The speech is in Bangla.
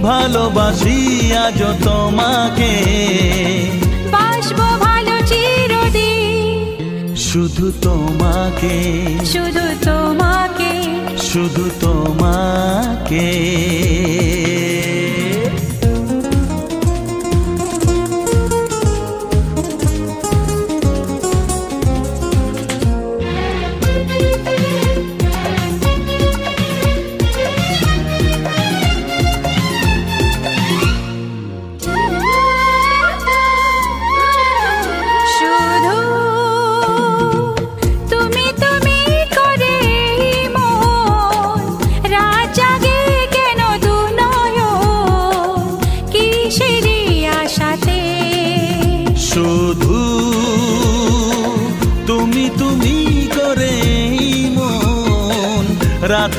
ভালোবাসি আজ তোমাকে, বাসবো ভালো চিরদিন, শুধু তোমাকে, শুধু তোমাকে, শুধু তোমাকে। শুধু তুমি তুমি করে মন রাত